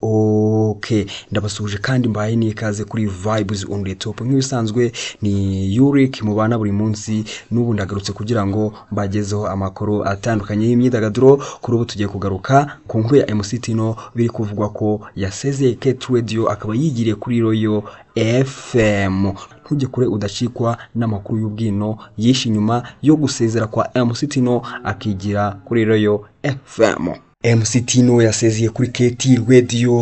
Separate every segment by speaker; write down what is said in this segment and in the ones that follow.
Speaker 1: Okay, ndabasuje kandi mbaye nikaze kuri Vibes on the Top. Nk'ibisanzwe ni Yurik mubana buri munsi, n'ubu ndagarutse kugira ngo mbagezeho amakuru atandukanye y'imyidagaduro. Kuri ubu tugiye kugaruka ku nkuru ya MC Tino biri kuvugwa ko yasezeye Kate Radio akaba yigiriye kuri Royal FM. Ntujye kure udacikwa n'amakuru y'ubwino yishi nyuma yo gusezera kwa MC Tino akigira kuri Royal FM. MC Tino yasezeye kuri Kate Radio.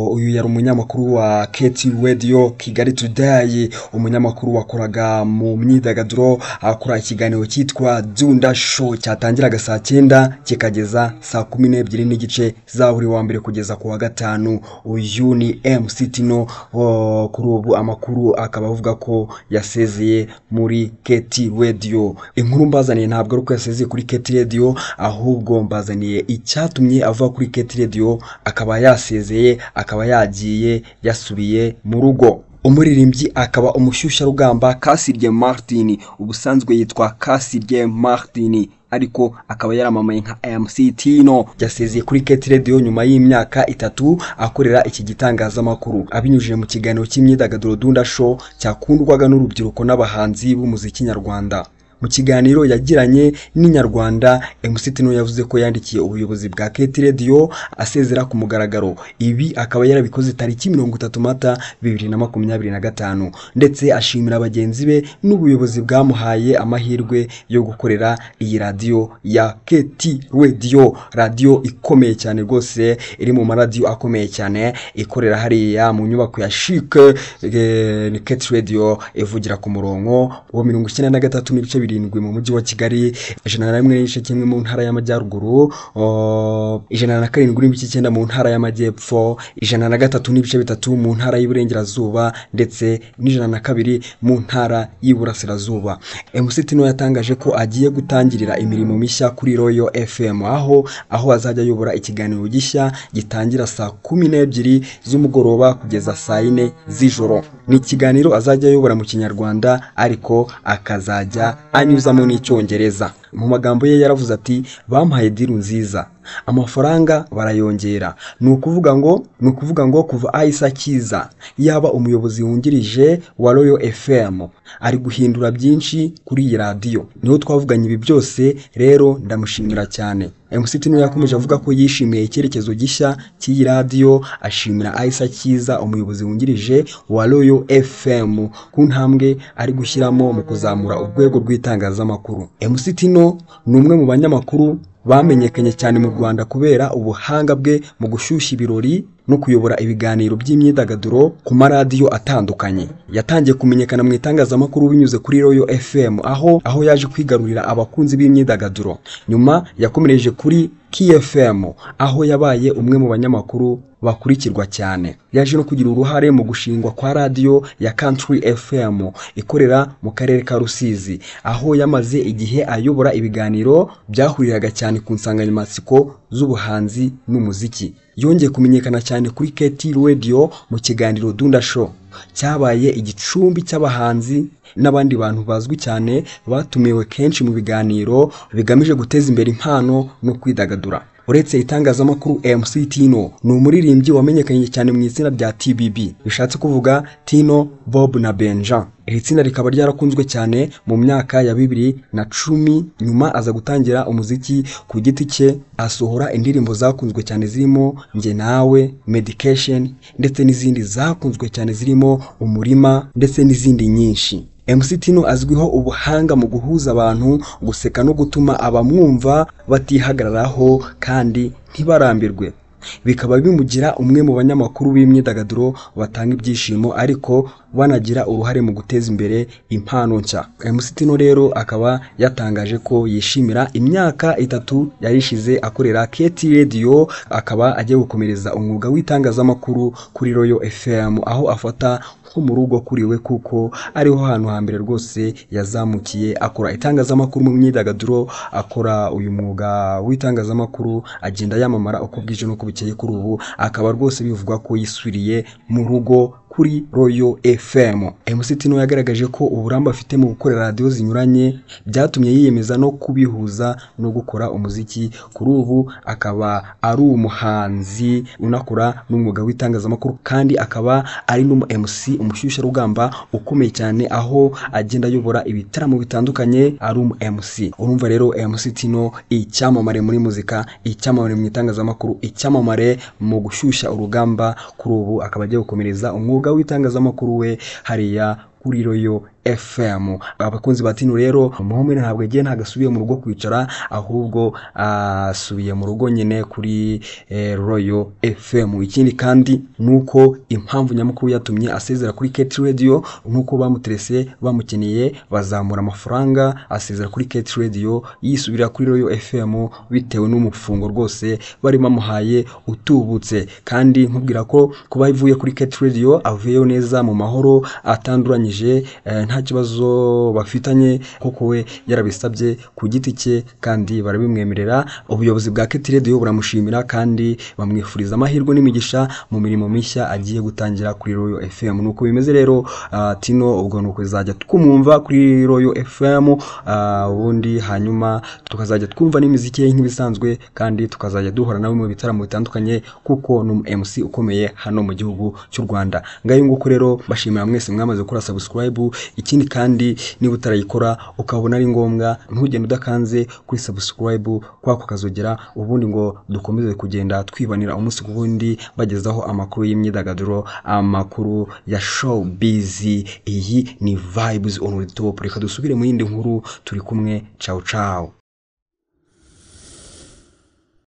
Speaker 1: Uyu yari umunyamakuru wa Kate Radio Kigali Today, umunyamakuru wakoraga mu myidagaduro, akora ikiganiro cyitwa Dunda Show cyatangiraga saa 9 kikageza saa 12 n'igice za buri wa mbere kugeza ku wa gatanu. Uyu ni MC Tino. Kuri ubu amakuru akaba avuga ko yasezeye muri Kate Radio. Inkuru mbazaniye ntabwo ari uko yasezeye kuri Kate Radio, ahubwo mbazaniye icyatumye ava kuri Kate Radio akaba yasezeye, akaba yagiye yasubiye mu rugo. Umuririmbyi akaba umushyushya rugamba Kasirye Martin, ubusanzwe yitwa Kasirye Martin ariko akaba yaramamaye nka MC Tino. Yasezeye kuri Kate Radio nyuma y'imyaka 3 akorera iki gitangazamakuru, abinyujije mu kiganiro cy'imyidagaduro Dunda Show cyakundwaga n'urubyiruko n'abahanzi b'umuziki nyarwanda. Mu kiganiro yagiranye n'inyarwanda, MC Tino yavuze ko yandikiye ubuyobozi bwa Kate Radio asezera ku mugaragaro. Ibi akaba yarabikoze tariki 30 Mata 2025, ndetse ashimira abagenzi be n'ubuyobozi bwamuhaye amahirwe yo gukorera iyi radio ya Kate Radio. Radio ikomeye cyane rwose, iri mu maradio akomeye cyane, ikorera hariya mu nyubako ya chic. Ni Kate Radio ivugira ku murongo wa 93 mu mujyi wa Kigali, 101.1 mu ntara y'Amajyaruguru, 107.9 mu ntara y'Amajyepfo, 103.3 mu ntara y'Iburengerazuba, ndetse n'102 mu ntara y'Iburasirazuba. MC Tino yatangaje ko agiye gutangirira imirimo mishya kuri Royal FM, aho azajya yobora ikiganiro gishya gitangira saa 12 z'umugoroba kugeza saa 4 z'ijoro. Ni ikiganiro azajya yobora mu Kinyarwanda ariko akazajya anyuzamo n'icyongereza. Mu magambo ye yaravuze ati bampaye diru nziza, amafaranga barayongera. Nukuvuga ngo kuva Aisa Kiza yaba umuyobozi wungirije wa Royal FM ari guhindura byinshi kuri iyi radio. Niho twavuganye ibi byose, rero ndamushimira cyane. MC Tino yakomeje avuga ko yishimiye icyerekezo gishya cy'iyi radio, ashimira Aisa Kiza umuyobozi wungirije wa Royal FM ku ntambwe ari gushyiramo mu kuzamura urwego rw'itangazamakuru. MC Tino ni umwe mu banyamakuru bamenyekanye cyane mu Rwanda kubera ubuhanga bwe mu gushyushya ibirori no kuyobora ibiganiro by'imyidagaduro ku maradiyo atandukanye. Yatangiye kumenyekana mu itangazamakuru binyuze kuri Royal FM, aho yaje kwigarurira abakunzi b'imyidagaduro. Nyuma yakomereje kuri KFM, aho yabaye umwe mu banyamakuru bakurikirwa cyane. Yaje no kugira uruhare mu gushingwa kwa radio ya Country FM ikorera mu karere ka Rusizi, aho yamaze igihe ayobora ibiganiro byahuriraga cyane ku nsanganyamatsiko z'ubuhanzi n'umuziki. Yongeye kumenyekana cyane kuri Kate Radio mu kiganiro Dunda Show cyabaye igicumbi cy'abahanzi n'abandi bantu bazwi cyane batumiwe kenshi mu biganiro bigamije guteza imbere impano no kwidagadura. Uretse itangazamakuru, MC Tino ni umuririmbyi wamenyekanye cyane mu izina rya TBB, bishatse kuvuga Tino, Bob na Benja. Iri tsinda rikaba ryarakunzwe cyane mu myaka ya 2010. Nyuma aza gutangira umuziki ku giti cye, asohora indirimbo zakunzwe cyane zirimo Nge Nawe, Medication, ndetse n'izindi zakunzwe cyane zirimo Umurima, ndetse n'izindi nyinshi. MC Tino azwiho ubuhanga mu guhuza abantu, guseka no gutuma abamwumva batihagararaho kandi ntibarambirwe. Bikaba bimugira umwe mu banyamakuru b'imyidagaduro batanga ibyishimo ariko banagira uruhare mu guteza imbere impano nshya. MC Tino rero akaba yatangaje ko yishimira imyaka 3 yarishize akorera Kate Radio, akaba agiye gukomereza umwuga w'itangazamakuru kuri Royal FM, aho afata mu rugo kuriwe kuko ariho hantu hambere rwose yazamukiye akora itangazamakuru mu myidagaduro. Akora uyu mwuga w'itangazamakuru agenda yamamara uko bwije no kubikeye kuri ubu, akaba rwose bivugwa ko yisuriye mu rugo kuri Royal FM. MC Tino yagaragaje ko uburamba afite mu gukora radio zinyuranye byatumye yiyemeza no kubihuza no gukora umuziki. Kuri ubu akaba ari umuhanzi unakora n'umwuga w'itangazamakuru kandi akaba ari n'umu MC umushyushya rugamba ukomeye cyane, aho agenda ayobora ibitaramo bitandukanye ari umu MC. Urumva rero MC Tino icyamamare muri muzika, icyamamare mu itangazamakuru, icyamamare mu gushyushya urugamba. Kuri ubu akaba agiye gukomereza umwuga w'itangazamakuru we hariya kuri Royal FM. Abakunzi ba Tino rero umuhumene ntabwo agiye ntagasubiye mu rugo kwicara, ahubwo asubiye mu rugo nyine kuri Royal FM. Ikindi kandi nuko impamvu nyamukuru yatumye asezera kuri Kate Radio nuko bamuterese bamukeneye bazamura amafaranga, asezera kuri Kate Radio yisubira kuri Royal FM bitewe n'umufungo rwose bari bamuhaye utubutse. Kandi nkubwira ko kuba ivuye kuri Kate Radio avuyeyo neza mu mahoro atanduranyije, nta kibazo bafitanye kuko we yarabisabye ku giti cye kandi barabimwemerera. Ubuyobozi bwa Kate Radio buramushimira kandi bamwifuriza amahirwe n'imigisha mu mirimo mishya agiye gutangira kuri Royal FM. Nuko bimeze rero Tino ubwo nuko izajya twumva kuri Royal FM, ubundi hanyuma tukazajya twumva n'imiziki ye nk'ibisanzwe kandi tukazajya duhora nawe mu bitaramo bitandukanye kuko no MC ukomeye hano mu gihugu cy'u Rwanda. Ngayo nguko rero bashimira mwese mwamaze gukora subscribe. Ikindi kandi niba utarayikora ukabona ari ngombwa ntugende udakanze kuri subscribe kwako kazogera, ubundi ngo dukomeze kugenda twibanira umunsi ku wundi bagezaho amakuru y'imyidagaduro, amakuru ya showbiz. Iyi ni Vibes on the Top. Reka dusubire mu yindi nkuru turi kumwe. Ciao ciao.